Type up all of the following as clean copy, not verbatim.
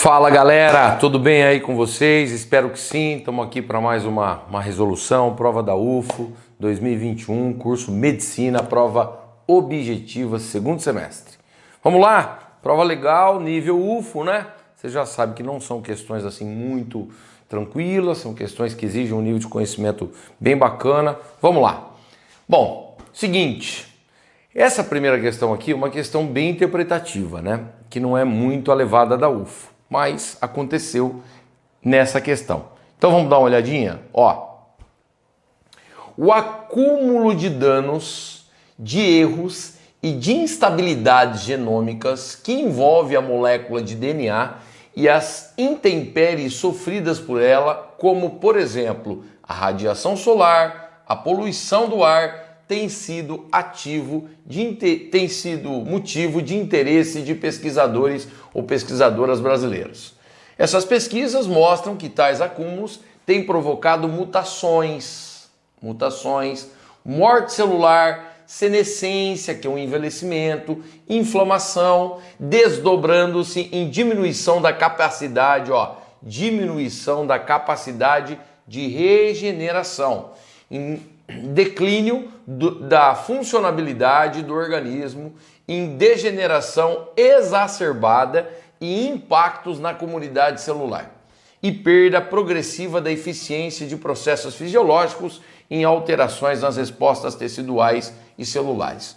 Fala galera, tudo bem aí com vocês? Espero que sim. Estamos aqui para mais uma resolução, prova da UFO 2021, curso Medicina, prova objetiva, segundo semestre. Vamos lá? Prova legal, nível UFO, né? Você já sabe que não são questões assim muito tranquilas, são questões que exigem um nível de conhecimento bem bacana. Vamos lá. Bom, seguinte, essa primeira questão aqui é uma questão bem interpretativa, né? Que não é muito a levada da UFO. Mas aconteceu nessa questão. Então vamos dar uma olhadinha? Ó, o acúmulo de danos, de erros e de instabilidades genômicas que envolve a molécula de DNA e as intempéries sofridas por ela, como por exemplo a radiação solar, a poluição do ar, tem sido motivo de interesse de pesquisadores ou pesquisadoras brasileiros. Essas pesquisas mostram que tais acúmulos têm provocado mutações, morte celular, senescência, que é um envelhecimento, inflamação, desdobrando-se em diminuição da capacidade, de regeneração, em declínio da funcionalidade do organismo, em degeneração exacerbada e impactos na comunidade celular, e perda progressiva da eficiência de processos fisiológicos em alterações nas respostas teciduais e celulares.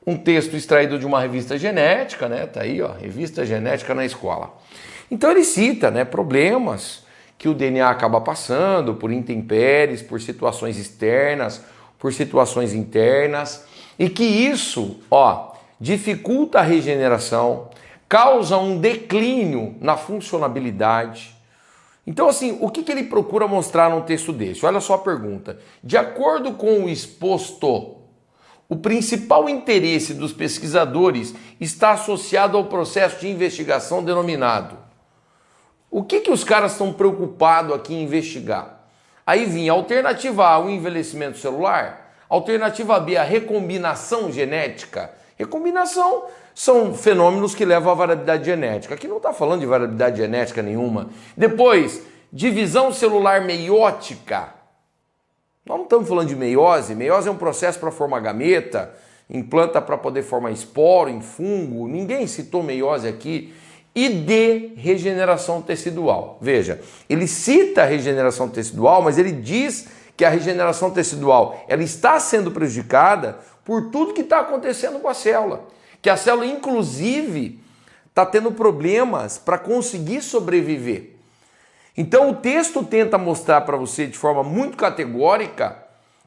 Um texto extraído de uma revista genética, né? Tá aí, ó, revista genética na escola. Então ele cita, né, problemas que o DNA acaba passando por intempéries, por situações externas, por situações internas, e que isso, dificulta a regeneração, causa um declínio na funcionalidade. Então, assim, o que ele procura mostrar num texto desse? Olha só a pergunta. De acordo com o exposto, o principal interesse dos pesquisadores está associado ao processo de investigação denominado. O que os caras estão preocupados aqui em investigar? Aí vinha alternativa A, o envelhecimento celular. Alternativa B, a recombinação genética. Recombinação são fenômenos que levam à variabilidade genética. Aqui não está falando de variabilidade genética nenhuma. Depois, divisão celular meiótica. Nós não estamos falando de meiose. Meiose é um processo para formar gameta, implanta para poder formar esporo em fungo. Ninguém citou meiose aqui. E de regeneração tecidual. Veja, ele cita a regeneração tecidual, mas ele diz que a regeneração tecidual ela está sendo prejudicada por tudo que está acontecendo com a célula. Que a célula, inclusive, está tendo problemas para conseguir sobreviver. Então o texto tenta mostrar para você de forma muito categórica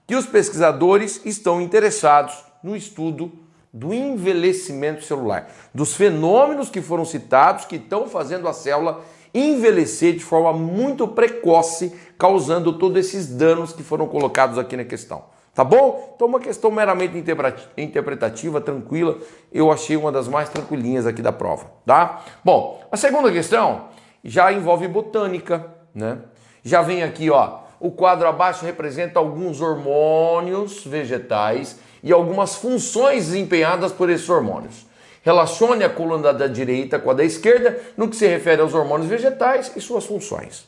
que os pesquisadores estão interessados no estudo do envelhecimento celular, dos fenômenos que foram citados que estão fazendo a célula envelhecer de forma muito precoce, causando todos esses danos que foram colocados aqui na questão. Tá bom? Então uma questão meramente interpretativa, tranquila, eu achei uma das mais tranquilinhas aqui da prova, tá? Bom, a segunda questão já envolve botânica, né? Já vem aqui, o quadro abaixo representa alguns hormônios vegetais e algumas funções desempenhadas por esses hormônios. Relacione a coluna da direita com a da esquerda no que se refere aos hormônios vegetais e suas funções.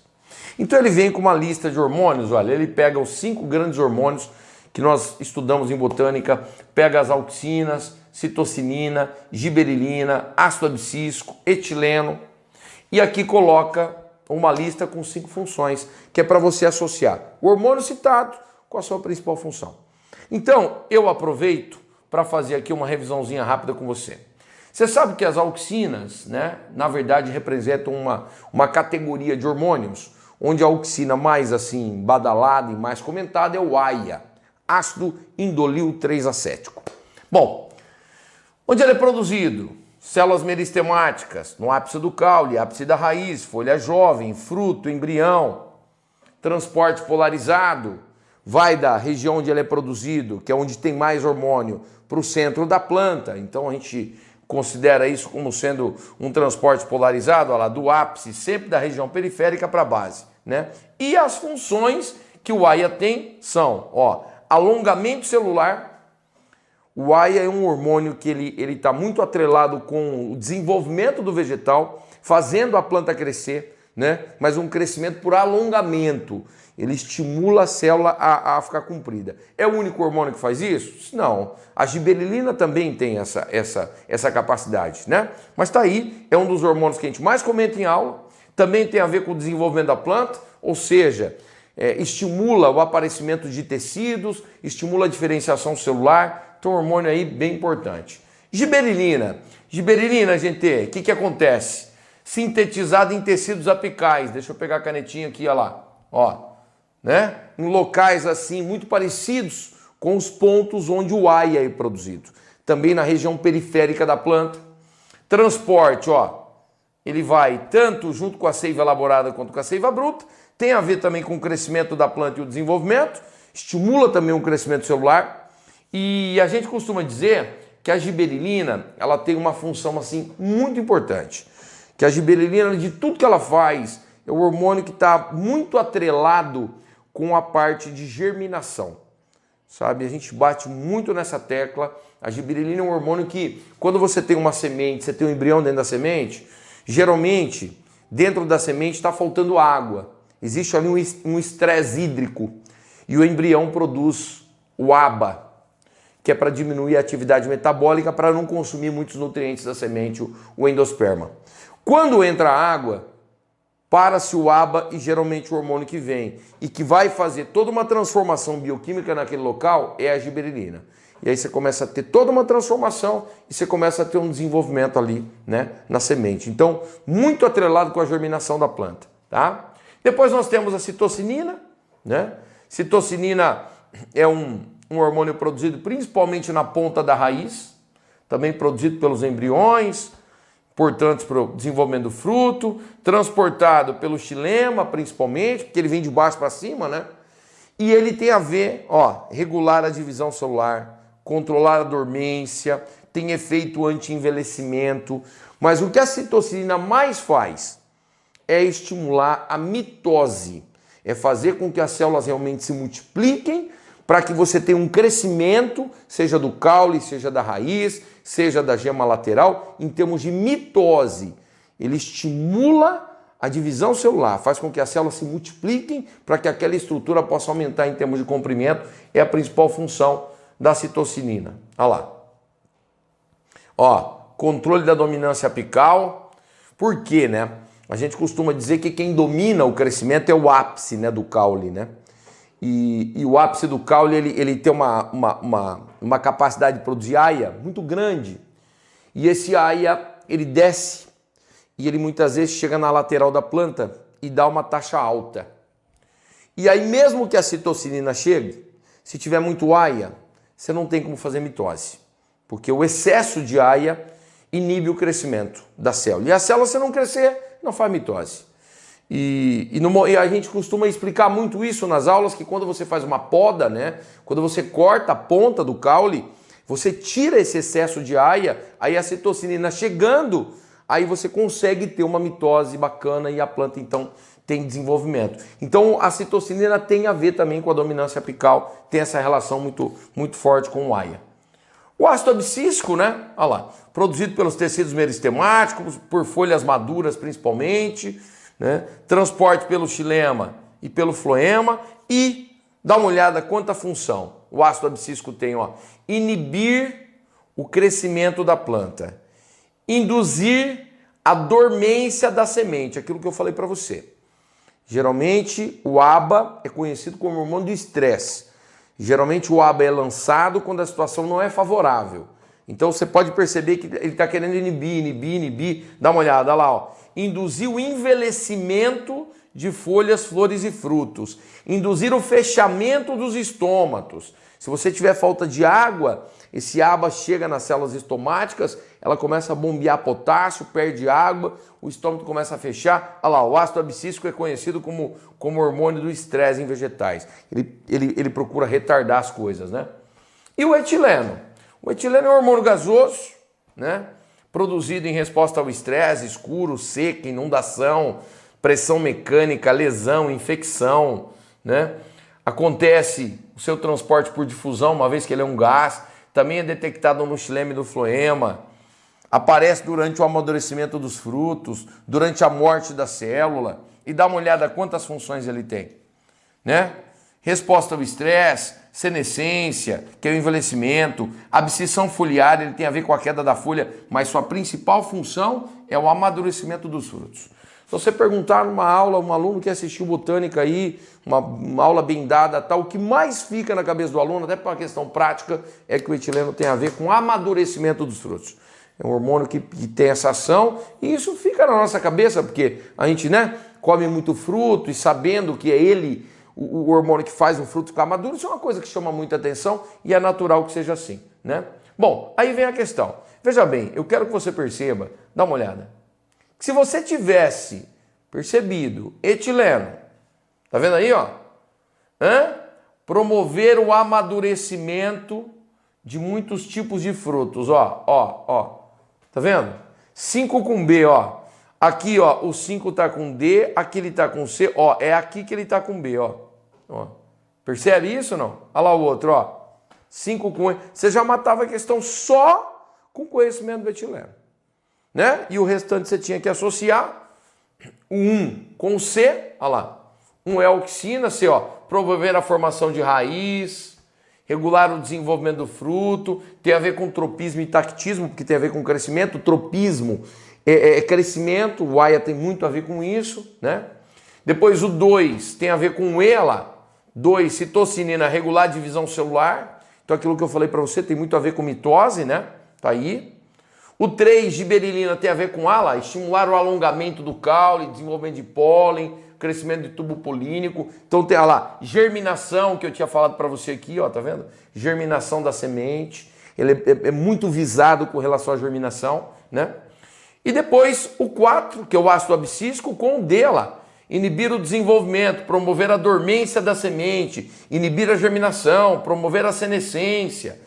Então ele vem com uma lista de hormônios, olha, ele pega os 5 grandes hormônios que nós estudamos em botânica, pega as auxinas, citocinina, giberilina, ácido abscísico, etileno, e aqui coloca uma lista com 5 funções, que é para você associar o hormônio citado com a sua principal função. Então, eu aproveito para fazer aqui uma revisãozinha rápida com você. Você sabe que as auxinas, né, na verdade, representam uma categoria de hormônios, onde a auxina mais assim badalada e mais comentada é o AIA, ácido indolil 3-acético. Bom, onde ele é produzido? Células meristemáticas, no ápice do caule, ápice da raiz, folha jovem, fruto, embrião, transporte polarizado, vai da região onde ele é produzido, que é onde tem mais hormônio, para o centro da planta. Então a gente considera isso como sendo um transporte polarizado, do ápice, sempre da região periférica para a base, né? E as funções que o AIA tem são, alongamento celular. O AIA é um hormônio que ele está muito atrelado com o desenvolvimento do vegetal, fazendo a planta crescer, né? Mas um crescimento por alongamento. Ele estimula a célula a ficar comprida. É o único hormônio que faz isso? Não. A gibberelina também tem essa capacidade, né? Mas tá aí, é um dos hormônios que a gente mais comenta em aula. Também tem a ver com o desenvolvimento da planta, ou seja, estimula o aparecimento de tecidos, estimula a diferenciação celular. Então, um hormônio aí bem importante. Gibberelina. Gibberelina, gente, o que acontece? Sintetizada em tecidos apicais. Deixa eu pegar a canetinha aqui, olha lá. Ó, né? Em locais assim muito parecidos com os pontos onde o AIA é produzido. Também na região periférica da planta. Transporte, ó, ele vai tanto junto com a seiva elaborada quanto com a seiva bruta. Tem a ver também com o crescimento da planta e o desenvolvimento. Estimula também o crescimento celular. E a gente costuma dizer que a gibberelina, ela tem uma função assim muito importante. Que a gibberelina, de tudo que ela faz, é o hormônio que está muito atrelado com a parte de germinação, sabe? A gente bate muito nessa tecla. A gibberelina é um hormônio que, quando você tem uma semente, você tem um embrião dentro da semente, geralmente, dentro da semente está faltando água. Existe ali um estresse hídrico e o embrião produz o ABA, que é para diminuir a atividade metabólica, para não consumir muitos nutrientes da semente, o endosperma. Quando entra água, para-se o ABA e geralmente o hormônio que vem e que vai fazer toda uma transformação bioquímica naquele local é a gibberelina. E aí você começa a ter toda uma transformação e você começa a ter um desenvolvimento ali, né, na semente. Então, muito atrelado com a germinação da planta, tá? Depois nós temos a citocinina, né? Citocinina é um hormônio produzido principalmente na ponta da raiz, também produzido pelos embriões, importantes para o desenvolvimento do fruto, transportado pelo xilema principalmente, porque ele vem de baixo para cima, né? E ele tem a ver, ó, regular a divisão celular, controlar a dormência, tem efeito anti-envelhecimento, mas o que a citocinina mais faz é estimular a mitose, é fazer com que as células realmente se multipliquem para que você tenha um crescimento, seja do caule, seja da raiz, seja da gema lateral, em termos de mitose. Ele estimula a divisão celular, faz com que as células se multipliquem para que aquela estrutura possa aumentar em termos de comprimento. É a principal função da citocinina. Olha lá. Ó, controle da dominância apical. Por quê, né? A gente costuma dizer que quem domina o crescimento é o ápice, né, do caule, né? E o ápice do caule, ele tem uma capacidade de produzir AIA muito grande. E esse AIA, ele desce e ele muitas vezes chega na lateral da planta e dá uma taxa alta. E aí mesmo que a citocinina chegue, se tiver muito AIA, você não tem como fazer mitose. Porque o excesso de AIA inibe o crescimento da célula. E a célula, se não crescer, não faz mitose. E a gente costuma explicar muito isso nas aulas, que quando você faz uma poda, né, quando você corta a ponta do caule, você tira esse excesso de AIA, aí a citocinina chegando, aí você consegue ter uma mitose bacana e a planta então tem desenvolvimento. Então a citocinina tem a ver também com a dominância apical, tem essa relação muito forte com o AIA. O ácido abscísico, né, olha lá, produzido pelos tecidos meristemáticos, por folhas maduras principalmente, né? Transporte pelo xilema e pelo floema. E dá uma olhada quanta função o ácido abscísico tem, ó. Inibir o crescimento da planta, induzir a dormência da semente, aquilo que eu falei para você. Geralmente o ABA é conhecido como hormônio do estresse. Geralmente o ABA é lançado quando a situação não é favorável. Então você pode perceber que ele está querendo inibir. Dá uma olhada, olha lá, ó. Induzir o envelhecimento de folhas, flores e frutos. Induzir o fechamento dos estômatos. Se você tiver falta de água, esse ABA chega nas células estomáticas, ela começa a bombear potássio, perde água, o estômago começa a fechar. Olha lá, o ácido abscísico é conhecido como hormônio do estresse em vegetais. Ele procura retardar as coisas, né? E o etileno? O etileno é um hormônio gasoso, né? Produzido em resposta ao estresse, escuro, seca, inundação, pressão mecânica, lesão, infecção, né? Acontece o seu transporte por difusão, uma vez que ele é um gás, também é detectado no xilema e no floema. aparece durante o amadurecimento dos frutos, durante a morte da célula, e dá uma olhada quantas funções ele tem, né? Resposta ao estresse, senescência, que é o envelhecimento, abscisão foliar, ele tem a ver com a queda da folha, mas sua principal função é o amadurecimento dos frutos. Se você perguntar numa aula, um aluno que assistiu botânica aí, uma aula bem dada, tal, o que mais fica na cabeça do aluno, até por uma questão prática, é que o etileno tem a ver com o amadurecimento dos frutos. É um hormônio que tem essa ação e isso fica na nossa cabeça, porque a gente, né, come muito fruto e sabendo que é ele, o hormônio que faz o fruto ficar maduro, isso é uma coisa que chama muita atenção e é natural que seja assim, né? Bom, aí vem a questão. Veja bem, eu quero que você perceba, dá uma olhada. Se você tivesse percebido etileno, tá vendo aí, ó? Promover o amadurecimento de muitos tipos de frutos, ó. Tá vendo? 5 com B, ó. Aqui, ó, o 5 tá com D, aqui ele tá com C, ó, é aqui que ele tá com B, ó. Percebe isso ou não? Olha lá o outro, ó. 5 com E. Você já matava a questão só com conhecimento do etileno, né? E o restante você tinha que associar o 1 com o C, olha lá. 1 é a auxina, C, ó, promover a formação de raiz, regular o desenvolvimento do fruto, tem a ver com tropismo e tactismo, porque tem a ver com crescimento. Tropismo é crescimento, o AIA tem muito a ver com isso, né? Depois o 2 tem a ver com o E lá. 2, citocinina, regular a divisão celular. Então aquilo que eu falei para você tem muito a ver com mitose, né? Tá aí. O 3, giberilina, tem a ver com A lá, estimular o alongamento do caule, desenvolvimento de pólen, crescimento de tubo polínico. Então tem lá, germinação, que eu tinha falado para você aqui, ó, tá vendo? Germinação da semente. Ele é muito visado com relação à germinação, né? E depois o 4, que é o ácido abscísico, com o D lá. Inibir o desenvolvimento, promover a dormência da semente, inibir a germinação, promover a senescência.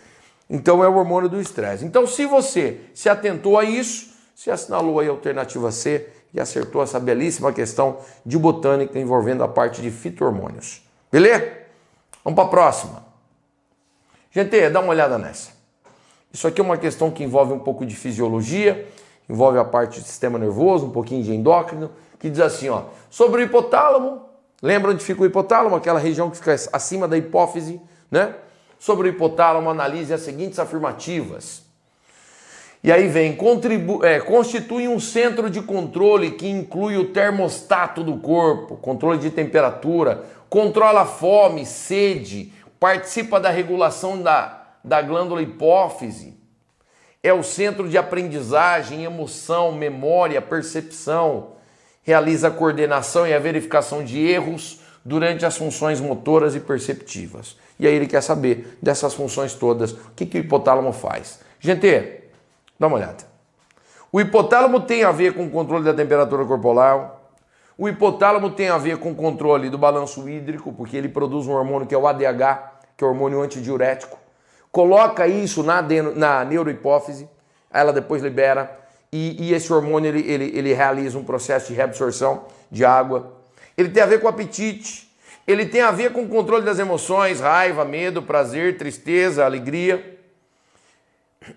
Então é o hormônio do estresse. Então se você se atentou a isso, você assinalou aí a alternativa C e acertou essa belíssima questão de botânica envolvendo a parte de fito-hormônios. Beleza? Vamos para a próxima. Gente, dá uma olhada nessa. Isso aqui é uma questão que envolve um pouco de fisiologia, envolve a parte do sistema nervoso, um pouquinho de endócrino, que diz assim, ó, sobre o hipotálamo, lembra onde fica o hipotálamo? Aquela região que fica acima da hipófise, né? Sobre o hipotálamo, analise as seguintes afirmativas. E aí vem, constitui um centro de controle que inclui o termostato do corpo, controle de temperatura, controla a fome, sede, participa da regulação da glândula hipófise, é o centro de aprendizagem, emoção, memória, percepção, realiza a coordenação e a verificação de erros durante as funções motoras e perceptivas. E aí ele quer saber dessas funções todas, o que o hipotálamo faz. Gente, dá uma olhada. O hipotálamo tem a ver com o controle da temperatura corporal. O hipotálamo tem a ver com o controle do balanço hídrico, porque ele produz um hormônio que é o ADH, que é o hormônio antidiurético. Coloca isso na neurohipófise, ela depois libera, e esse hormônio ele realiza um processo de reabsorção de água. Ele tem a ver com o apetite, ele tem a ver com o controle das emoções, raiva, medo, prazer, tristeza, alegria.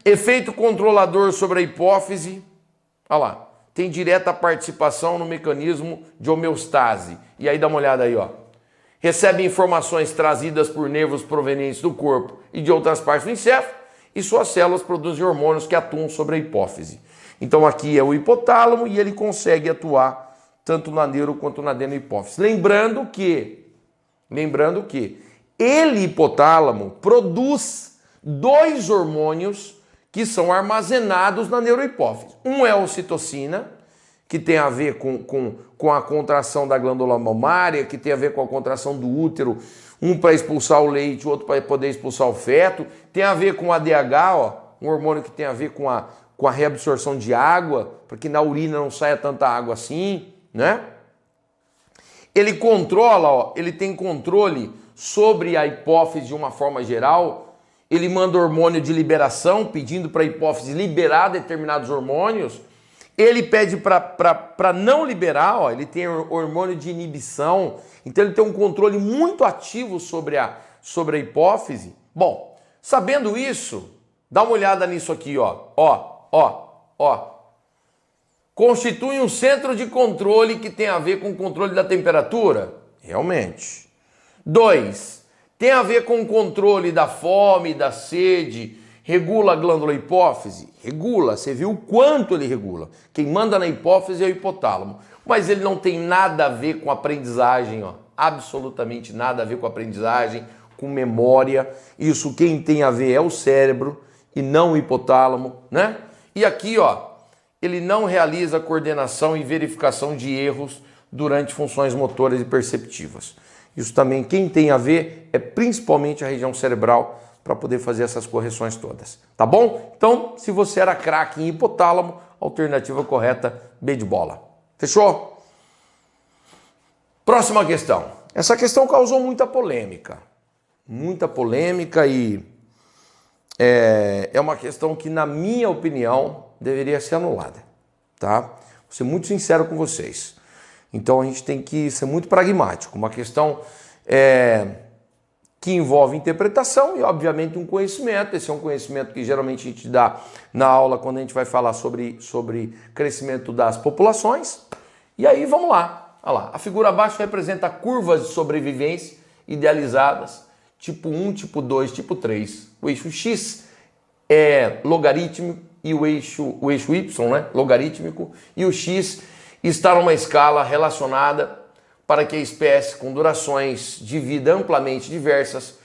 Efeito controlador sobre a hipófise, olha lá, tem direta participação no mecanismo de homeostase. E aí dá uma olhada aí, ó. Recebe informações trazidas por nervos provenientes do corpo e de outras partes do encéfalo, e suas células produzem hormônios que atuam sobre a hipófise. Então aqui é o hipotálamo e ele consegue atuar tanto na neuro quanto na adenohipófise. Lembrando que ele, hipotálamo, produz 2 hormônios que são armazenados na neurohipófise. Um é a ocitocina, que tem a ver com a contração da glândula mamária, que tem a ver com a contração do útero, um para expulsar o leite, o outro para poder expulsar o feto. Tem a ver com o ADH, ó, um hormônio que tem a ver com a reabsorção de água, para que na urina não saia tanta água assim, né? Ele controla, ó, ele tem controle sobre a hipófise de uma forma geral. Ele manda hormônio de liberação, pedindo para a hipófise liberar determinados hormônios. Ele pede para não liberar, ó, ele tem hormônio de inibição. Então ele tem um controle muito ativo sobre a hipófise. Bom, sabendo isso, dá uma olhada nisso aqui, ó. ó. Constitui um centro de controle que tem a ver com o controle da temperatura? Realmente. 2. Tem a ver com o controle da fome, da sede, regula a glândula hipófise? Regula, você viu o quanto ele regula. Quem manda na hipófise é o hipotálamo. Mas ele não tem nada a ver com aprendizagem, ó. Absolutamente nada a ver com aprendizagem, com memória. Isso quem tem a ver é o cérebro e não o hipotálamo, né? E aqui, ó, ele não realiza coordenação e verificação de erros durante funções motoras e perceptivas. Isso também, quem tem a ver, é principalmente a região cerebral para poder fazer essas correções todas. Tá bom? Então, se você era craque em hipotálamo, alternativa correta, B de bola. Fechou? Próxima questão. Essa questão causou muita polêmica. Muita polêmica e é uma questão que, na minha opinião, deveria ser anulada, tá? Vou ser muito sincero com vocês. Então a gente tem que ser muito pragmático. Uma questão que envolve interpretação e, obviamente, um conhecimento. Esse é um conhecimento que geralmente a gente dá na aula quando a gente vai falar sobre crescimento das populações. E aí, vamos lá. Olha lá. A figura abaixo representa curvas de sobrevivência idealizadas, tipo 1, tipo 2, tipo 3. O eixo X é logarítmico e o eixo Y, né, logarítmico, e o X está numa escala relacionada para que a espécie com durações de vida amplamente diversas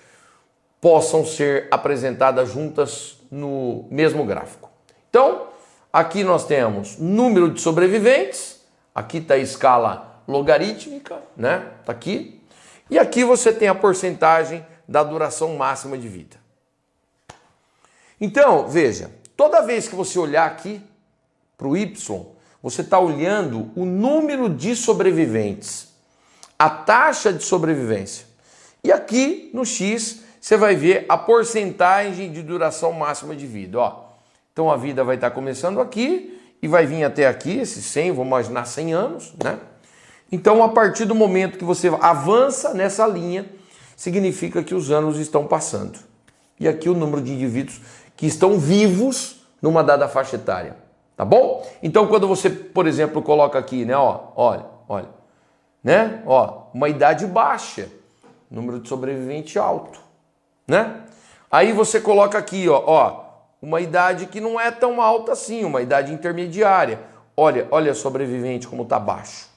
possam ser apresentadas juntas no mesmo gráfico. Então, aqui nós temos número de sobreviventes, aqui está a escala logarítmica, né, está aqui, e aqui você tem a porcentagem da duração máxima de vida. Então, veja, toda vez que você olhar aqui para o Y, você está olhando o número de sobreviventes, a taxa de sobrevivência. E aqui no X, você vai ver a porcentagem de duração máxima de vida. Ó. Então a vida vai estar começando aqui e vai vir até aqui, esses 100, vamos imaginar 100 anos, né? Então, a partir do momento que você avança nessa linha, significa que os anos estão passando. E aqui o número de indivíduos que estão vivos numa dada faixa etária, tá bom? Então, quando você, por exemplo, coloca aqui, né, ó, olha, né, ó, uma idade baixa, número de sobrevivente alto, né? Aí você coloca aqui, ó, uma idade que não é tão alta assim, uma idade intermediária. Olha o sobrevivente como tá baixo.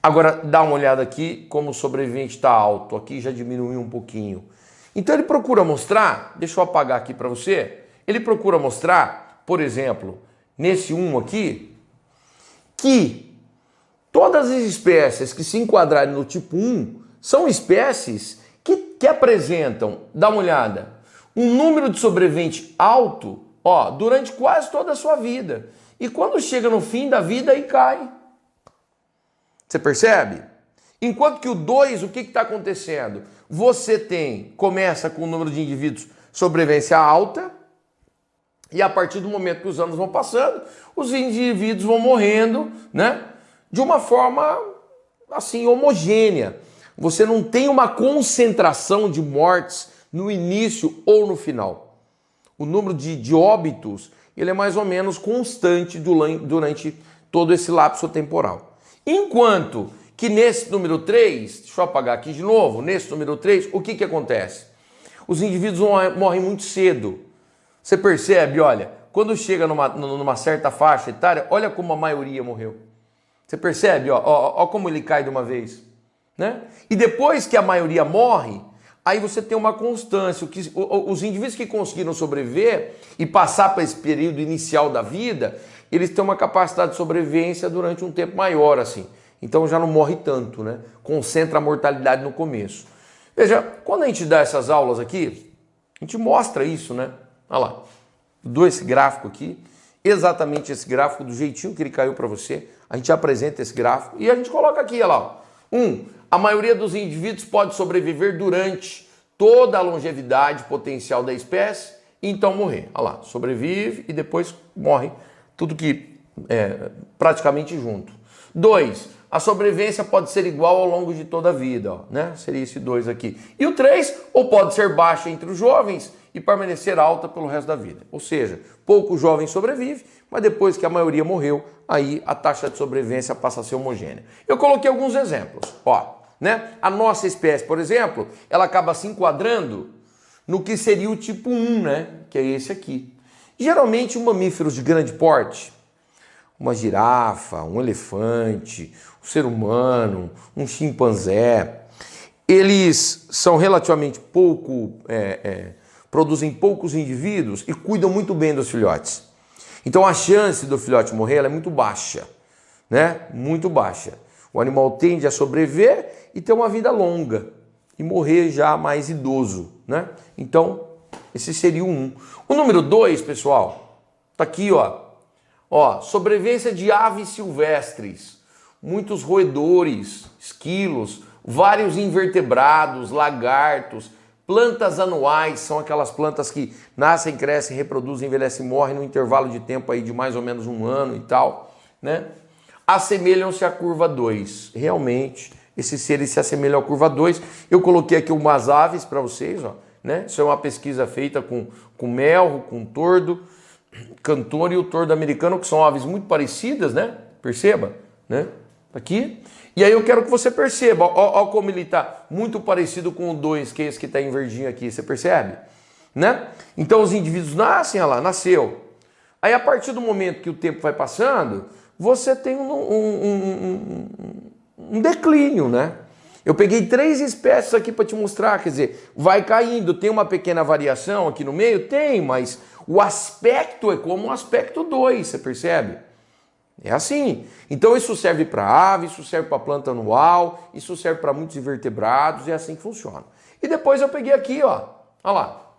Agora, dá uma olhada aqui como o sobrevivente está alto, aqui já diminuiu um pouquinho. Então ele procura mostrar, deixa eu apagar aqui para você, ele procura mostrar, por exemplo, nesse 1 aqui, que todas as espécies que se enquadrarem no tipo 1 são espécies que apresentam, dá uma olhada, um número de sobrevivente alto, ó, durante quase toda a sua vida. E quando chega no fim da vida, aí cai. Você percebe? Enquanto que o 2, o que está acontecendo? Você começa com o número de indivíduos sobrevivência alta, e a partir do momento que os anos vão passando, os indivíduos vão morrendo, né? De uma forma, assim, homogênea. Você não tem uma concentração de mortes no início ou no final. O número de óbitos, ele é mais ou menos constante durante todo esse lapso temporal. Enquanto que nesse número 3, deixa eu apagar aqui de novo, nesse número 3, o que acontece? Os indivíduos morrem muito cedo. Você percebe, olha, quando chega numa certa faixa etária, olha como a maioria morreu. Você percebe, ó como ele cai de uma vez, né? E depois que a maioria morre, aí você tem uma constância. Os indivíduos que conseguiram sobreviver e passar para esse período inicial da vida, eles têm uma capacidade de sobrevivência durante um tempo maior, assim. Então já não morre tanto, né? Concentra a mortalidade no começo. Veja, quando a gente dá essas aulas aqui, a gente mostra isso, né? Olha lá, dou esse gráfico aqui, exatamente esse gráfico, do jeitinho que ele caiu para você. A gente apresenta esse gráfico e a gente coloca aqui, olha lá. A maioria dos indivíduos pode sobreviver durante toda a longevidade potencial da espécie e então morrer. Olha lá, sobrevive e depois morre, tudo que praticamente junto. 2, a sobrevivência pode ser igual ao longo de toda a vida, ó, né? Seria esse 2 aqui. E o 3, ou pode ser baixa entre os jovens e permanecer alta pelo resto da vida. Ou seja, pouco jovem sobrevive, mas depois que a maioria morreu, aí a taxa de sobrevivência passa a ser homogênea. Eu coloquei alguns exemplos. Ó, né? A nossa espécie, por exemplo, ela acaba se enquadrando no que seria o tipo 1, né? Que é esse aqui. Geralmente, mamíferos de grande porte, uma girafa, um elefante, um ser humano, um chimpanzé, eles são relativamente produzem poucos indivíduos e cuidam muito bem dos filhotes. Então a chance do filhote morrer ela é muito baixa, né? Muito baixa. O animal tende a sobreviver e ter uma vida longa e morrer já mais idoso, né? Então, esse seria o 1. O número 2, pessoal, tá aqui, ó. Ó, sobrevivência de aves silvestres, muitos roedores, esquilos, vários invertebrados, lagartos, plantas anuais, são aquelas plantas que nascem, crescem, reproduzem, envelhecem e morrem no intervalo de tempo aí de mais ou menos 1 ano e tal, né? Assemelham-se à curva 2. Realmente, esses seres se assemelham à curva 2. Eu coloquei aqui umas aves para vocês, ó, né? Isso é uma pesquisa feita com melro, com tordo, cantor e o tordo americano, que são aves muito parecidas, né? Perceba, né? Aqui. E aí eu quero que você perceba, ó como ele está muito parecido com o 2, que é esse que está em verdinho aqui, você percebe? Né? Então os indivíduos nascem, olha lá, nasceu. Aí a partir do momento que o tempo vai passando, você tem um declínio, né? Eu peguei 3 espécies aqui para te mostrar, quer dizer, vai caindo, tem uma pequena variação aqui no meio? Tem, mas o aspecto é como o aspecto 2, você percebe? É assim. Então isso serve para ave, isso serve para planta anual, isso serve para muitos invertebrados, é assim que funciona. E depois eu peguei aqui, ó, olha lá,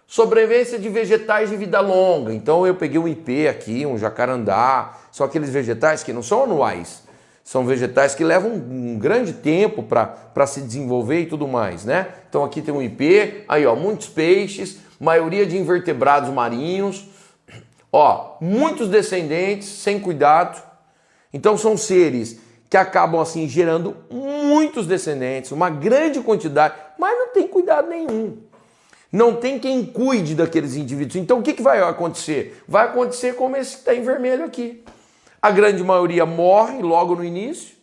sobrevivência de vegetais de vida longa. Então eu peguei um ipê aqui, um jacarandá, são aqueles vegetais que não são anuais, são vegetais que levam um grande tempo para se desenvolver e tudo mais, né? Então aqui tem um ipê, aí ó, muitos peixes, maioria de invertebrados marinhos, ó, muitos descendentes, sem cuidado. Então são seres que acabam assim gerando muitos descendentes, uma grande quantidade, mas não tem cuidado nenhum. Não tem quem cuide daqueles indivíduos. Então o que vai acontecer? Vai acontecer como esse que está em vermelho aqui. A grande maioria morre logo no início,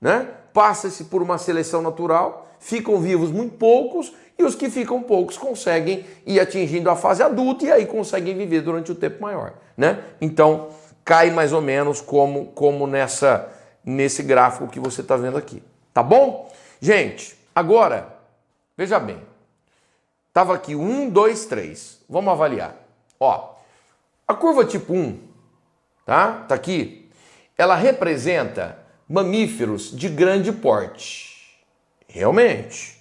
né? Passa-se por uma seleção natural, ficam vivos muito poucos, e os que ficam poucos conseguem ir atingindo a fase adulta e aí conseguem viver durante o tempo maior, né? Então cai mais ou menos como nesse gráfico que você está vendo aqui, tá bom? Gente, agora, veja bem, estava aqui 1, 2, 3, vamos avaliar. Ó, a curva tipo 1, tá aqui, ela representa mamíferos de grande porte, realmente,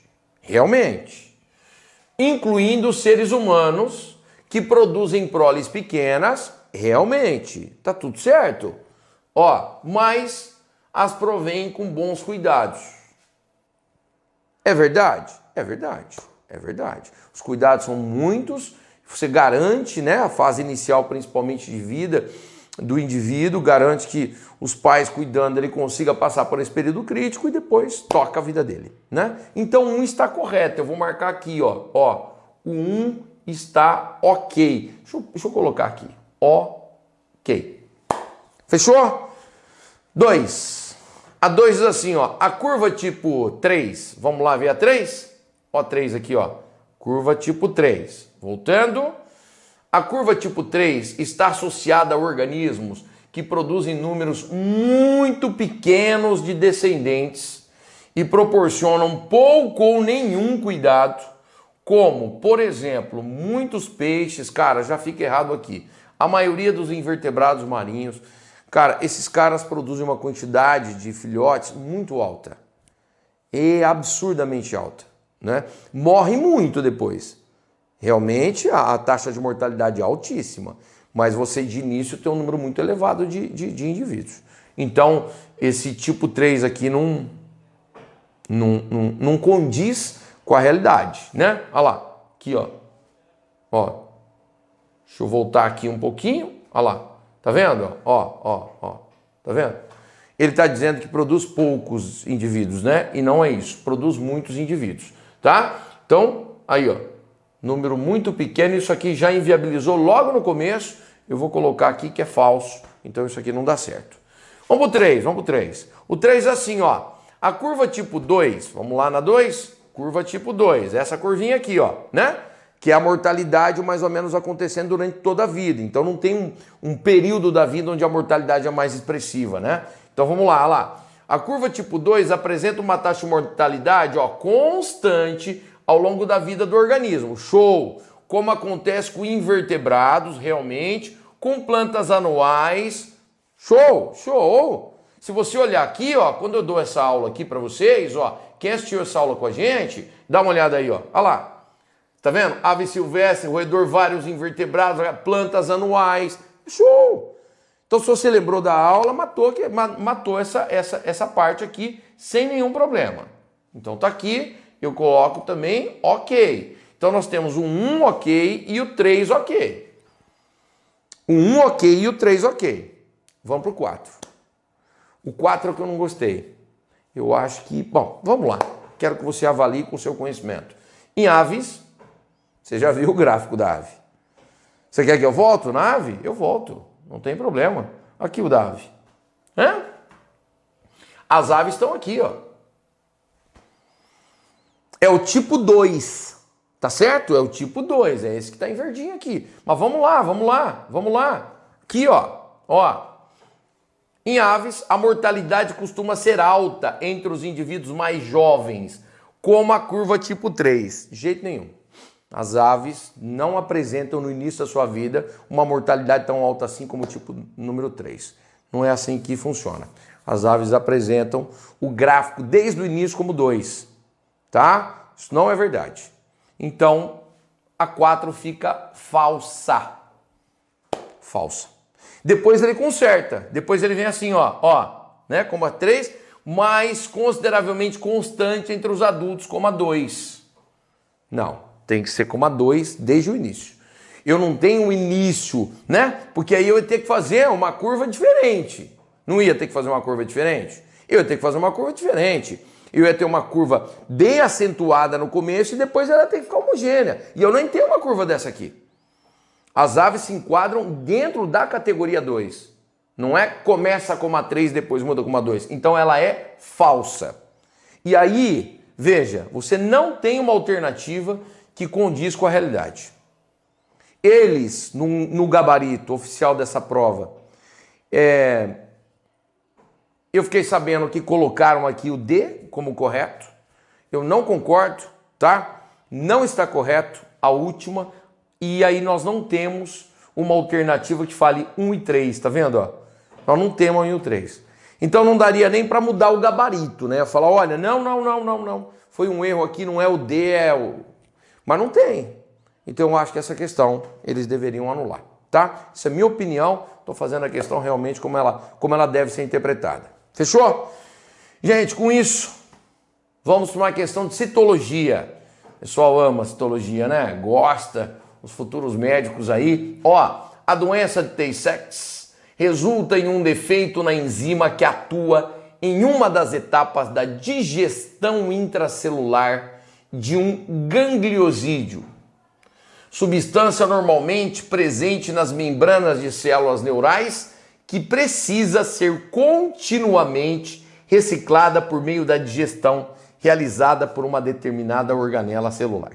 incluindo seres humanos que produzem proles pequenas, realmente, tá tudo certo. Ó, mas as provêm com bons cuidados. É verdade? É verdade, é verdade. Os cuidados são muitos, você garante, né, a fase inicial, principalmente de vida do indivíduo, garante que os pais cuidando ele consiga passar por esse período crítico e depois toca a vida dele, né? Então 1 está correto, eu vou marcar aqui, ó, o 1 está ok. Deixa eu colocar aqui, ok. Fechou? 2. A 2 diz assim, ó, a curva tipo 3, vamos lá ver a 3? Ó, 3 aqui, ó, curva tipo 3. Voltando, a curva tipo 3 está associada a organismos que produzem números muito pequenos de descendentes e proporcionam pouco ou nenhum cuidado, como, por exemplo, muitos peixes, cara, já fica errado aqui, a maioria dos invertebrados marinhos, cara, esses caras produzem uma quantidade de filhotes muito alta, é absurdamente alta, né? Morre muito depois. Realmente a taxa de mortalidade é altíssima, mas você de início tem um número muito elevado de indivíduos. Então, esse tipo 3 aqui não condiz com a realidade, né? Olha lá, aqui ó. Deixa eu voltar aqui um pouquinho, olha lá, tá vendo? Ó, tá vendo? Ele está dizendo que produz poucos indivíduos, né? E não é isso, produz muitos indivíduos, tá? Então, aí ó. número muito pequeno, isso aqui já inviabilizou logo no começo, eu vou colocar aqui que é falso, então isso aqui não dá certo. Vamos pro 3, vamos pro 3. O 3 é assim, ó, a curva tipo 2, vamos lá na 2, curva tipo 2, essa curvinha aqui, ó, né? Que é a mortalidade mais ou menos acontecendo durante toda a vida. Então não tem um período da vida onde a mortalidade é mais expressiva, né? Então vamos lá, olha lá. A curva tipo 2 apresenta uma taxa de mortalidade, ó, constante ao longo da vida do organismo. Show! Como acontece com invertebrados, realmente, com plantas anuais. Show! Show! Se você olhar aqui, ó, quando eu dou essa aula aqui para vocês, ó, quem assistiu essa aula com a gente, dá uma olhada aí, ó. Olha lá. Tá vendo? Ave silvestre, roedor, vários invertebrados, plantas anuais. Show! Então, se você lembrou da aula, matou essa parte aqui sem nenhum problema. Então, tá aqui, eu coloco também ok. Então, nós temos o 1 ok e o 3 ok. O 1 ok e o 3 ok. Vamos pro 4. O 4 é o que eu não gostei. Eu acho que... Bom, vamos lá. Quero que você avalie com o seu conhecimento. Em aves... Você já viu o gráfico da ave. Você quer que eu volte na ave? Eu volto, não tem problema. Aqui o da ave. As aves estão aqui, ó. É o tipo 2, tá certo? É o tipo 2, é esse que está em verdinho aqui. Mas vamos lá, vamos lá, vamos lá. Aqui, ó. Em aves, a mortalidade costuma ser alta entre os indivíduos mais jovens, como a curva tipo 3. De jeito nenhum. As aves não apresentam no início da sua vida uma mortalidade tão alta assim como o tipo número 3. Não é assim que funciona. As aves apresentam o gráfico desde o início como 2. Tá? Isso não é verdade. Então, a 4 fica falsa. Falsa. Depois ele conserta. Depois ele vem assim, ó, né? Como a 3, mas consideravelmente constante entre os adultos como a 2. Não. Tem que ser como a 2 desde o início. Eu não tenho um início, né? Porque aí eu ia ter que fazer uma curva diferente. Não ia ter que fazer uma curva diferente? Eu ia ter que fazer uma curva diferente. Eu ia ter uma curva bem acentuada no começo e depois ela ia ter que ficar homogênea. E eu nem tenho uma curva dessa aqui. As aves se enquadram dentro da categoria 2. Não é começa como a 3 depois muda como a 2. Então ela é falsa. E aí, veja, você não tem uma alternativa que condiz com a realidade. Eles, no gabarito oficial dessa prova, eu fiquei sabendo que colocaram aqui o D como correto. Eu não concordo, tá? Não está correto a última. E aí nós não temos uma alternativa que fale 1 e 3, tá vendo? Ó? Nós não temos 1 e o 3. Então não daria nem para mudar o gabarito, né? Falar, olha, não. Foi um erro aqui, não é o D, é o... Mas não tem. Então eu acho que essa questão eles deveriam anular, tá? Essa é a minha opinião, estou fazendo a questão realmente como ela deve ser interpretada. Fechou? Gente, com isso, vamos para uma questão de citologia. O pessoal ama citologia, né? Gosta, os futuros médicos aí. Ó, a doença de Tay-Sachs resulta em um defeito na enzima que atua em uma das etapas da digestão intracelular de um gangliosídeo, substância normalmente presente nas membranas de células neurais que precisa ser continuamente reciclada por meio da digestão realizada por uma determinada organela celular.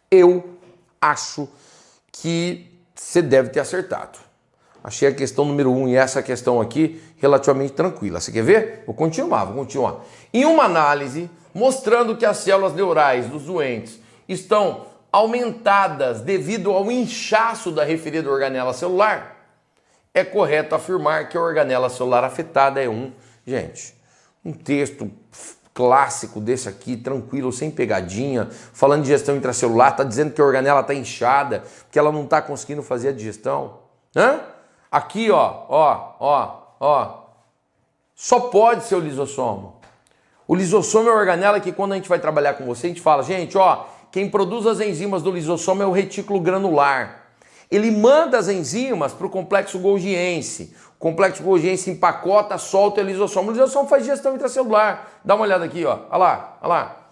Eu acho que você deve ter acertado. Achei a questão número 1 e essa questão aqui relativamente tranquila. Você quer ver? Vou continuar. Em uma análise mostrando que as células neurais dos doentes estão aumentadas devido ao inchaço da referida organela celular, é correto afirmar que a organela celular afetada é um texto clássico desse aqui, tranquilo, sem pegadinha, falando de digestão intracelular, está dizendo que a organela está inchada, que ela não está conseguindo fazer a digestão. Aqui, só pode ser o lisossomo. O lisossomo é a organela que quando a gente vai trabalhar com você, a gente fala, gente, quem produz as enzimas do lisossomo é o retículo granular. Ele manda as enzimas para o complexo golgiense. O complexo golgiense empacota, solta o lisossomo. O lisossomo faz digestão intracelular. Dá uma olhada aqui, olha lá.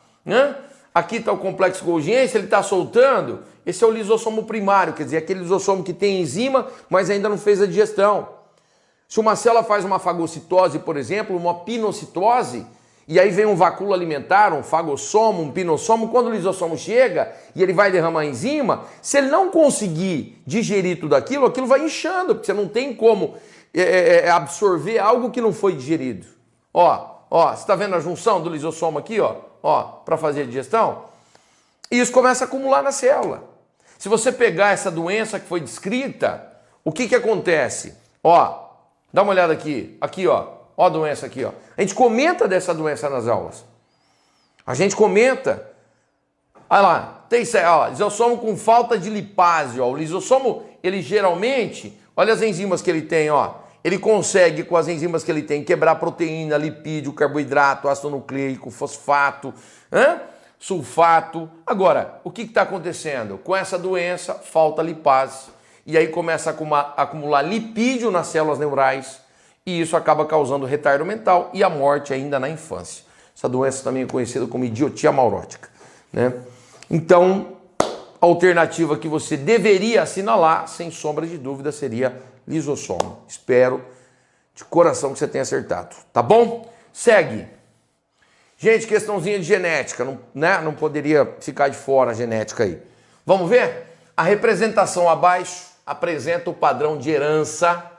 Aqui está o complexo Golgiense, ele está soltando. Esse é o lisossomo primário, quer dizer, aquele lisossomo que tem enzima, mas ainda não fez a digestão. Se uma célula faz uma fagocitose, por exemplo, uma pinocitose, e aí vem um vacúolo alimentar, um fagossomo, um pinossomo, quando o lisossomo chega e ele vai derramar enzima, se ele não conseguir digerir tudo aquilo, aquilo vai inchando, porque você não tem como absorver algo que não foi digerido. Ó, você está vendo a junção do lisossomo aqui, ó, para fazer a digestão? E isso começa a acumular na célula. Se você pegar essa doença que foi descrita, o que acontece? Ó, dá uma olhada aqui, ó a doença aqui, ó. A gente comenta dessa doença nas aulas. A gente comenta. Olha lá, tem lisossomo com falta de lipase, ó. O lisossomo, ele geralmente, olha as enzimas que ele tem, ó. Ele consegue, com as enzimas que ele tem, quebrar proteína, lipídio, carboidrato, ácido nucleico, fosfato, sulfato. Agora, o que está acontecendo? Com essa doença, falta lipase. E aí começa a acumular lipídio nas células neurais. E isso acaba causando retardo mental e a morte ainda na infância. Essa doença também é conhecida como idiotia maurótica, né? Então, a alternativa que você deveria assinalar, sem sombra de dúvida, seria lisossomo. Espero de coração que você tenha acertado, tá bom? Segue. Gente, questãozinha de genética, não poderia ficar de fora a genética aí. Vamos ver? A representação abaixo apresenta o padrão de herança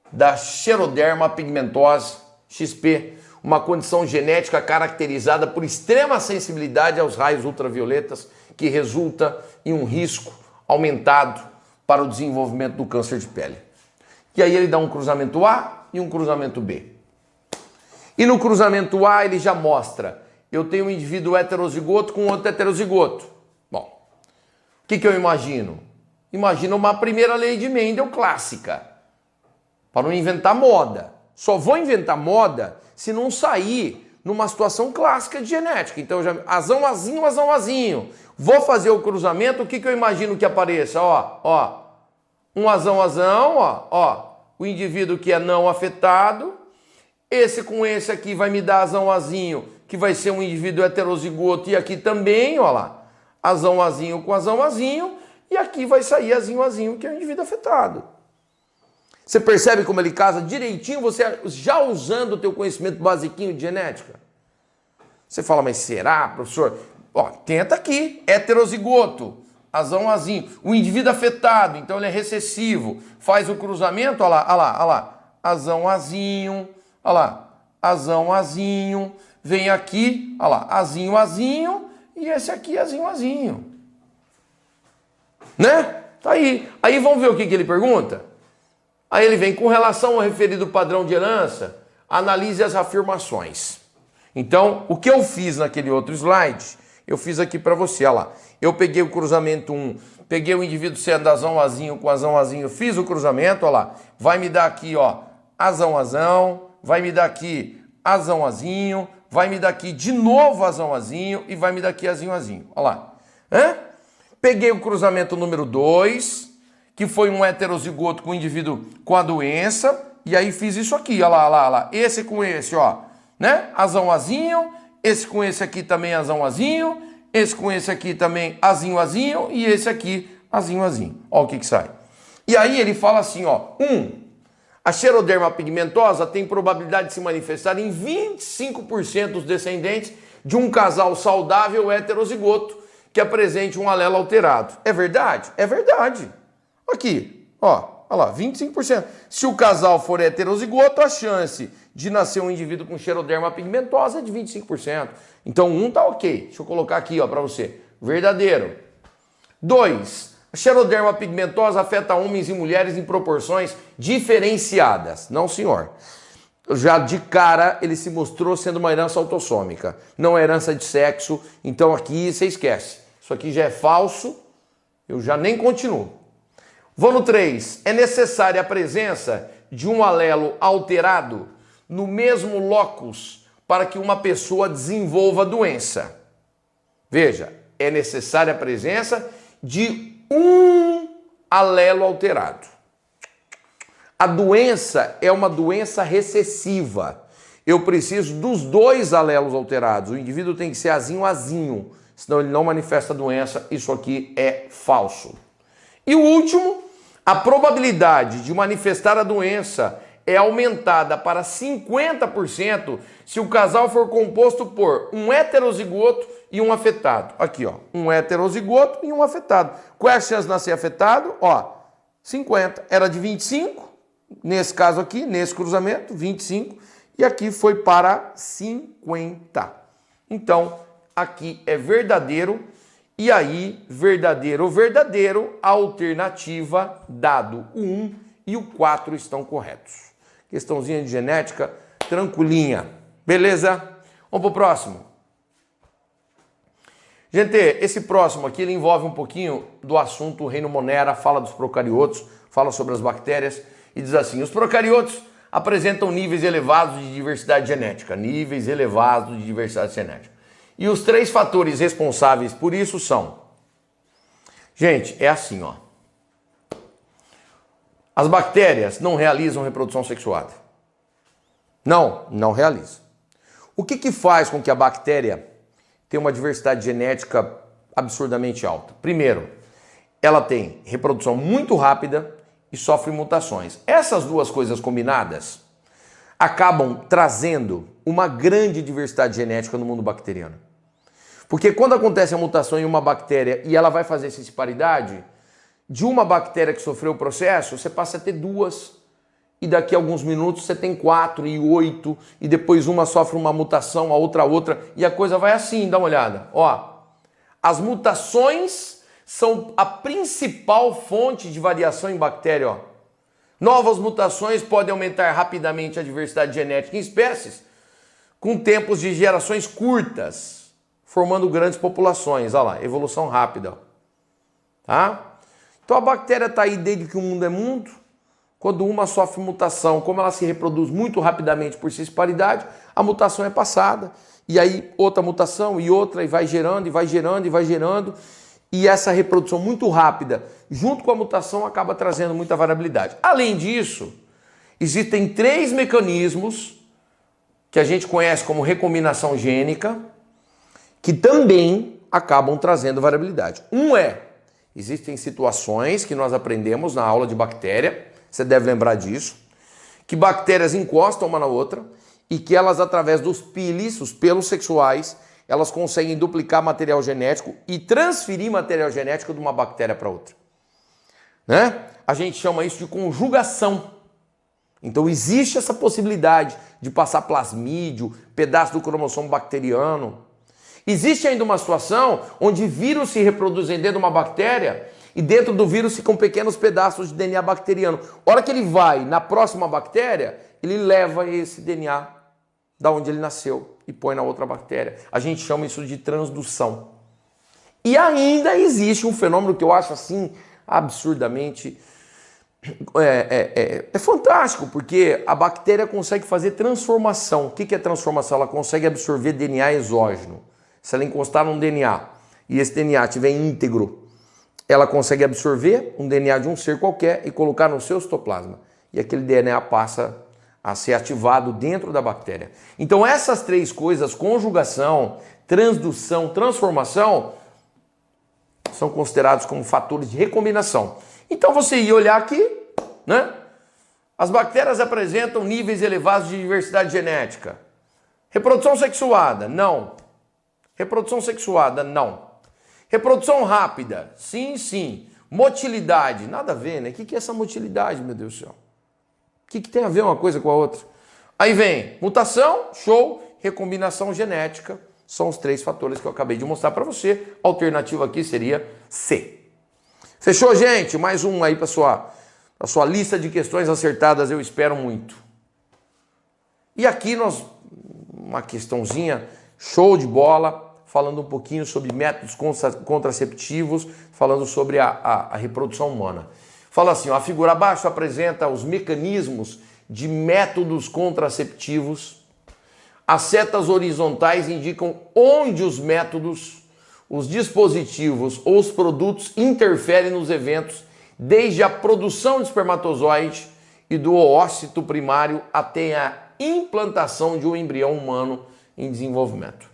da xeroderma pigmentosa, XP, uma condição genética caracterizada por extrema sensibilidade aos raios ultravioletas, que resulta em um risco aumentado para o desenvolvimento do câncer de pele. E aí ele dá um cruzamento A e um cruzamento B. E no cruzamento A ele já mostra, eu tenho um indivíduo heterozigoto com outro heterozigoto. Bom, o que eu imagino? Imagino uma primeira lei de Mendel clássica. Para não inventar moda. Só vou inventar moda se não sair numa situação clássica de genética. Então, azão, azinho, azão, azinho. Vou fazer o cruzamento, o que eu imagino que apareça? Ó, um azão, azão, ó, o indivíduo que é não afetado. Esse com esse aqui vai me dar azão, azinho, que vai ser um indivíduo heterozigoto. E aqui também, ó lá, azão, azinho com azão, azinho. E aqui vai sair azinho, azinho, que é um indivíduo afetado. Você percebe como ele casa direitinho, você já usando o teu conhecimento basiquinho de genética? Você fala, mas será, professor? Ó, tenta aqui, heterozigoto, azão, azinho. O indivíduo afetado, então ele é recessivo, faz o cruzamento, ó lá, azão, azinho, ó lá, azão, azinho. Vem aqui, ó lá, azinho, azinho, e esse aqui, azinho, azinho. Né? Tá aí. Aí vamos ver o que ele pergunta? Aí ele vem, com relação ao referido padrão de herança, analise as afirmações. Então, o que eu fiz naquele outro slide, eu fiz aqui para você, olha lá. Eu peguei o cruzamento 1, peguei o indivíduo sendo azão, azinho com azão, azinho, fiz o cruzamento, olha lá. Vai me dar aqui, ó, azão, azão, vai me dar aqui azão, azinho, vai me dar aqui de novo azão, azinho e vai me dar aqui azinho, azinho. Olha lá. Peguei o cruzamento número 2, que foi um heterozigoto com o indivíduo com a doença, e aí fiz isso aqui, ó lá, esse com esse, ó, né? Azão, azinho, esse com esse aqui também azão, azinho, esse com esse aqui também azinho, azinho, e esse aqui azinho, azinho. Ó o que sai. E aí ele fala assim, ó, a xeroderma pigmentosa tem probabilidade de se manifestar em 25% dos descendentes de um casal saudável heterozigoto que apresente um alelo alterado. É verdade? É verdade. Aqui, ó, olha lá, 25%. Se o casal for heterozigoto, a chance de nascer um indivíduo com xeroderma pigmentosa é de 25%. Então, tá ok. Deixa eu colocar aqui, ó, para você. Verdadeiro. 2. A xeroderma pigmentosa afeta homens e mulheres em proporções diferenciadas. Não, senhor. Já de cara, ele se mostrou sendo uma herança autossômica. Não é herança de sexo. Então, aqui você esquece. Isso aqui já é falso. Eu já nem continuo. Vou no 3. É necessária a presença de um alelo alterado no mesmo locus para que uma pessoa desenvolva a doença. Veja, é necessária a presença de um alelo alterado. A doença é uma doença recessiva. Eu preciso dos dois alelos alterados. O indivíduo tem que ser azinho, azinho. senão ele não manifesta doença. Isso aqui é falso. E o último, a probabilidade de manifestar a doença é aumentada para 50% se o casal for composto por um heterozigoto e um afetado. Aqui, ó, um heterozigoto e um afetado. Qual é a chance de nascer afetado? Ó, 50. Era de 25, nesse caso aqui, nesse cruzamento, 25, e aqui foi para 50. Então, aqui é verdadeiro, e aí, verdadeiro ou verdadeiro, a alternativa, dado o 1 e o 4 estão corretos. Questãozinha de genética, tranquilinha. Beleza? Vamos pro próximo. Gente, esse próximo aqui ele envolve um pouquinho do assunto reino Monera, fala dos procariotos, fala sobre as bactérias e diz assim: os procariotos apresentam níveis elevados de diversidade genética. Níveis elevados de diversidade genética. E os 3 fatores responsáveis por isso são... Gente, é assim, ó. As bactérias não realizam reprodução sexuada. Não realizam. O que faz com que a bactéria tenha uma diversidade genética absurdamente alta? Primeiro, ela tem reprodução muito rápida e sofre mutações. Essas duas coisas combinadas acabam trazendo uma grande diversidade genética no mundo bacteriano. Porque quando acontece a mutação em uma bactéria e ela vai fazer cisparidade, de uma bactéria que sofreu o processo, você passa a ter 2, e daqui a alguns minutos você tem 4 e 8, e depois uma sofre uma mutação, a outra, e a coisa vai assim, dá uma olhada. Ó, as mutações são a principal fonte de variação em bactéria. Ó. Novas mutações podem aumentar rapidamente a diversidade genética em espécies, com tempos de gerações curtas, formando grandes populações. Olha lá, evolução rápida. Ó. Tá? Então a bactéria está aí desde que o mundo é mundo. Quando uma sofre mutação, como ela se reproduz muito rapidamente por cisparidade, a mutação é passada. E aí outra mutação e outra, e vai gerando, e vai gerando, e vai gerando. E essa reprodução muito rápida, junto com a mutação, acaba trazendo muita variabilidade. Além disso, existem 3 mecanismos que a gente conhece como recombinação gênica, que também acabam trazendo variabilidade. Existem situações que nós aprendemos na aula de bactéria, você deve lembrar disso, que bactérias encostam uma na outra e que elas, através dos pilis, os pelos sexuais, elas conseguem duplicar material genético e transferir material genético de uma bactéria para outra. Né? A gente chama isso de conjugação. Então existe essa possibilidade de passar plasmídio, pedaço do cromossomo bacteriano. Existe ainda uma situação onde vírus se reproduzem dentro de uma bactéria e dentro do vírus ficam pequenos pedaços de DNA bacteriano. A hora que ele vai na próxima bactéria, ele leva esse DNA da onde ele nasceu e põe na outra bactéria. A gente chama isso de transdução. E ainda existe um fenômeno que eu acho assim absurdamente... É fantástico, porque a bactéria consegue fazer transformação. O que é transformação? Ela consegue absorver DNA exógeno. Se ela encostar num DNA e esse DNA estiver íntegro, ela consegue absorver um DNA de um ser qualquer e colocar no seu citoplasma. E aquele DNA passa a ser ativado dentro da bactéria. Então essas 3 coisas, conjugação, transdução, transformação, são considerados como fatores de recombinação. Então você ia olhar aqui, né? As bactérias apresentam níveis elevados de diversidade genética. Reprodução sexuada? Não. Reprodução sexuada? Não. Reprodução rápida? Sim, sim. Motilidade? Nada a ver, né? O que é essa motilidade, meu Deus do céu? O que tem a ver uma coisa com a outra? Aí vem mutação, show, recombinação genética. São os 3 fatores que eu acabei de mostrar para você. A alternativa aqui seria C. Fechou, gente? Mais um aí para sua lista de questões acertadas, eu espero muito. E aqui uma questãozinha, show de bola, falando um pouquinho sobre métodos contraceptivos, falando sobre a reprodução humana. Fala assim, ó, a figura abaixo apresenta os mecanismos de métodos contraceptivos. As setas horizontais indicam onde os métodos, os dispositivos ou os produtos interferem nos eventos, desde a produção de espermatozoide e do oócito primário até a implantação de um embrião humano em desenvolvimento.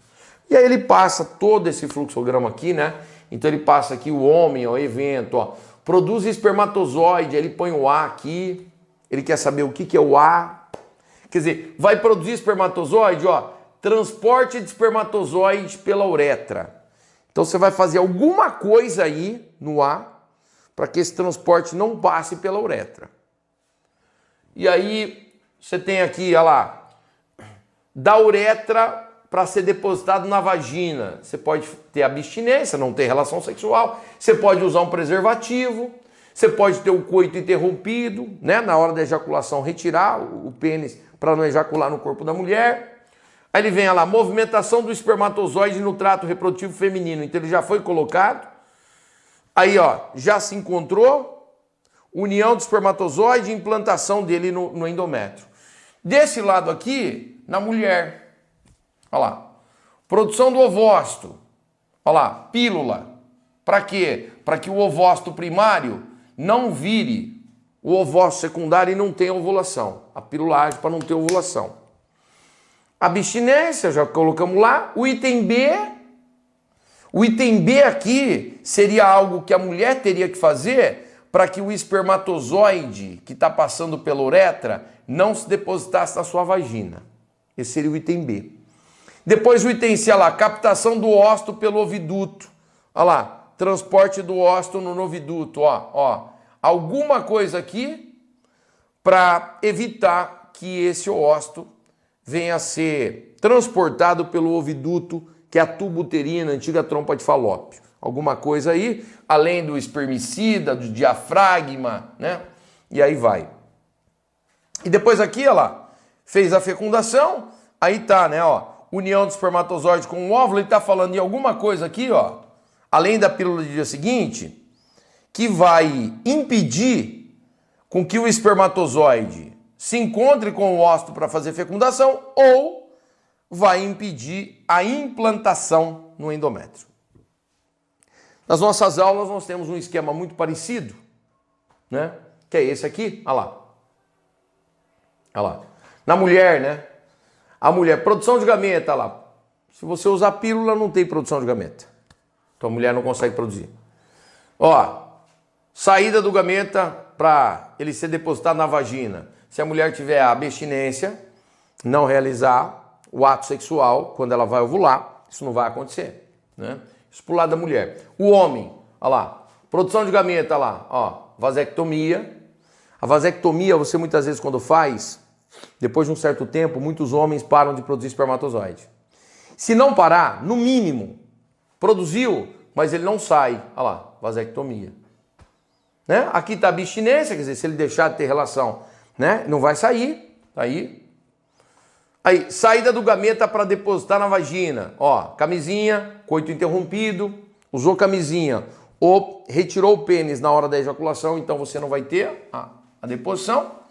E aí ele passa todo esse fluxograma aqui, né? Então ele passa aqui o homem, ó, evento, ó, produz espermatozoide, ele põe o A aqui, ele quer saber o que é o A. Quer dizer, vai produzir espermatozoide, ó, transporte de espermatozoide pela uretra. Então você vai fazer alguma coisa aí no A para que esse transporte não passe pela uretra. E aí você tem aqui, olha lá, da uretra para ser depositado na vagina. Você pode ter abstinência, não ter relação sexual, você pode usar um preservativo, você pode ter o coito interrompido, né? Na hora da ejaculação retirar o pênis para não ejacular no corpo da mulher. Aí ele vem, olha lá, movimentação do espermatozoide no trato reprodutivo feminino. Então ele já foi colocado. Aí, ó, já se encontrou, união do espermatozoide e implantação dele no endométrio. Desse lado aqui, na mulher, olha lá, produção do ovócito, olha lá, pílula. Para quê? Para que o ovócito primário não vire o ovócito secundário e não tenha ovulação. A pílula age para não ter ovulação. Abstinência, já colocamos lá. O item B aqui seria algo que a mulher teria que fazer para que o espermatozoide que está passando pela uretra não se depositasse na sua vagina. Esse seria o item B. Depois o item C, olha lá, captação do ósito pelo oviduto. Olha lá, transporte do ósito no oviduto. Ó. Alguma coisa aqui para evitar que esse ósito venha a ser transportado pelo oviduto, que é a tuba uterina, a antiga trompa de Falópio. Alguma coisa aí, além do espermicida, do diafragma, né? E aí vai. E depois aqui, olha lá, fez a fecundação, aí tá, né, ó, união do espermatozoide com o óvulo, ele tá falando em alguma coisa aqui, ó, além da pílula do dia seguinte, que vai impedir com que o espermatozoide se encontre com o ósito para fazer fecundação ou vai impedir a implantação no endométrio. Nas nossas aulas nós temos um esquema muito parecido, né? Que é esse aqui, olha lá. Olha lá. Na mulher, né? A mulher, produção de gameta, olha lá. Se você usar pílula, não tem produção de gameta. Então a mulher não consegue produzir. Ó, saída do gameta para ele ser depositado na vagina. Se a mulher tiver a abstinência, não realizar o ato sexual quando ela vai ovular, isso não vai acontecer, né? Isso pro lado da mulher. O homem, olha lá, produção de gameta, olha lá, ó, vasectomia. A vasectomia, você muitas vezes quando faz, depois de um certo tempo, muitos homens param de produzir espermatozoide. Se não parar, no mínimo, produziu, mas ele não sai, olha lá, vasectomia. Né? Aqui está a abstinência, quer dizer, se ele deixar de ter relação, né, não vai sair, tá aí. Aí, saída do gameta para depositar na vagina. Ó, camisinha, coito interrompido, usou camisinha ou retirou o pênis na hora da ejaculação, então você não vai ter a deposição.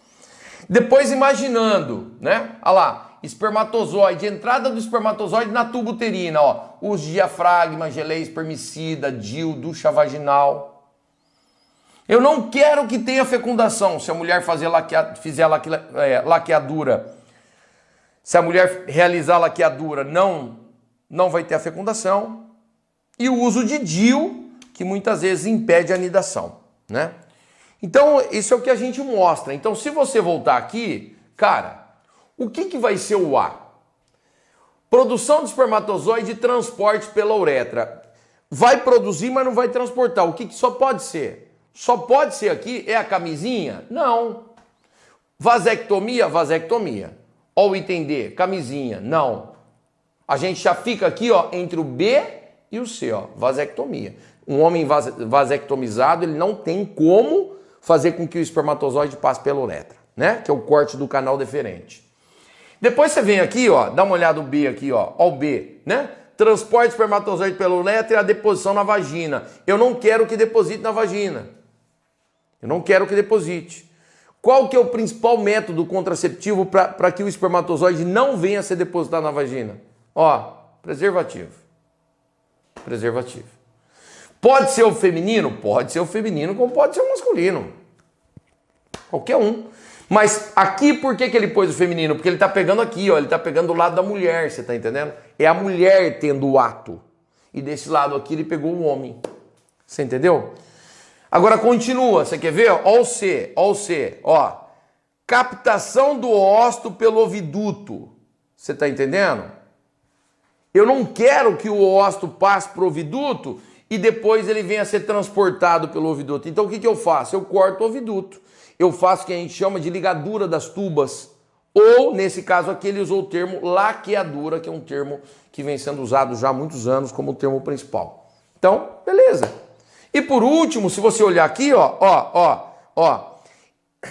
Depois imaginando, né? Olha lá, espermatozoide, entrada do espermatozoide na tuba uterina, ó. Uso de diafragma, geleia espermicida, DIU, ducha vaginal. Eu não quero que tenha fecundação. Se a mulher fizer laqueadura, se a mulher realizar laqueadura, não vai ter a fecundação. E o uso de DIU, que muitas vezes impede a anidação, né? Então, isso é o que a gente mostra. Então, se você voltar aqui, cara, o que vai ser o A? Produção de espermatozoide e transporte pela uretra. Vai produzir, mas não vai transportar. O que só pode ser? Só pode ser aqui é a camisinha? Não. Vasectomia? Vasectomia. Ó o item D, camisinha. Não. A gente já fica aqui, ó, entre o B e o C, ó, vasectomia. Um homem vasectomizado, ele não tem como fazer com que o espermatozoide passe pela uretra, né? Que é o corte do canal deferente. Depois você vem aqui, ó, dá uma olhada no B aqui, ó o B, né? Transporte de espermatozoide pela uretra e a deposição na vagina. Eu não quero que deposite na vagina. Eu não quero que deposite. Qual que é o principal método contraceptivo para que o espermatozoide não venha a ser depositado na vagina? Ó, preservativo. Preservativo. Pode ser o feminino? Pode ser o feminino, como pode ser o masculino. Qualquer um. Mas aqui por que ele pôs o feminino? Porque ele tá pegando aqui, ó, ele tá pegando do lado da mulher, você tá entendendo? É a mulher tendo o ato. E desse lado aqui ele pegou o homem. Você entendeu? Agora continua, você quer ver? Ó o C, ó. Captação do ósito pelo oviduto. Você tá entendendo? Eu não quero que o ósito passe pro oviduto e depois ele venha a ser transportado pelo oviduto. Então o que eu faço? Eu corto o oviduto. Eu faço o que a gente chama de ligadura das tubas. Ou, nesse caso aqui, ele usou o termo laqueadura, que é um termo que vem sendo usado já há muitos anos como termo principal. Então, beleza. E por último, se você olhar aqui, ó,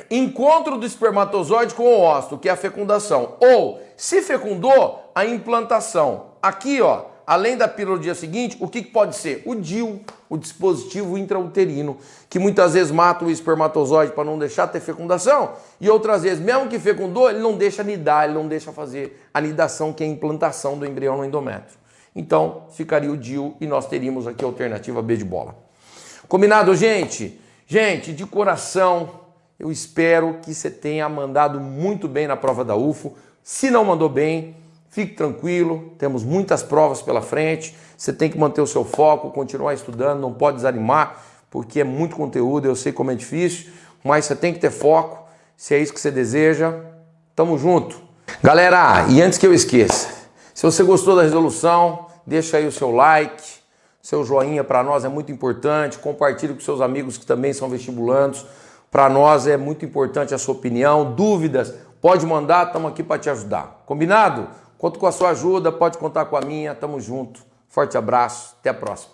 encontro do espermatozoide com o ósito, que é a fecundação. Ou, se fecundou, a implantação. Aqui, ó, além da pílula do dia seguinte, o que pode ser? O DIU, o dispositivo intrauterino, que muitas vezes mata o espermatozoide para não deixar ter fecundação, e outras vezes, mesmo que fecundou, ele não deixa nidar, ele não deixa fazer a nidação, que é a implantação do embrião no endométrio. Então, ficaria o DIU e nós teríamos aqui a alternativa B de bola. Combinado, gente? Gente, de coração, eu espero que você tenha mandado muito bem na prova da UFO. Se não mandou bem, fique tranquilo, temos muitas provas pela frente, você tem que manter o seu foco, continuar estudando, não pode desanimar, porque é muito conteúdo, eu sei como é difícil, mas você tem que ter foco, se é isso que você deseja, tamo junto. Galera, e antes que eu esqueça, se você gostou da resolução, deixa aí o seu like, seu joinha para nós é muito importante, compartilhe com seus amigos que também são vestibulandos, para nós é muito importante a sua opinião, dúvidas, pode mandar, estamos aqui para te ajudar. Combinado? Conto com a sua ajuda, pode contar com a minha, tamo junto. Forte abraço, até a próxima.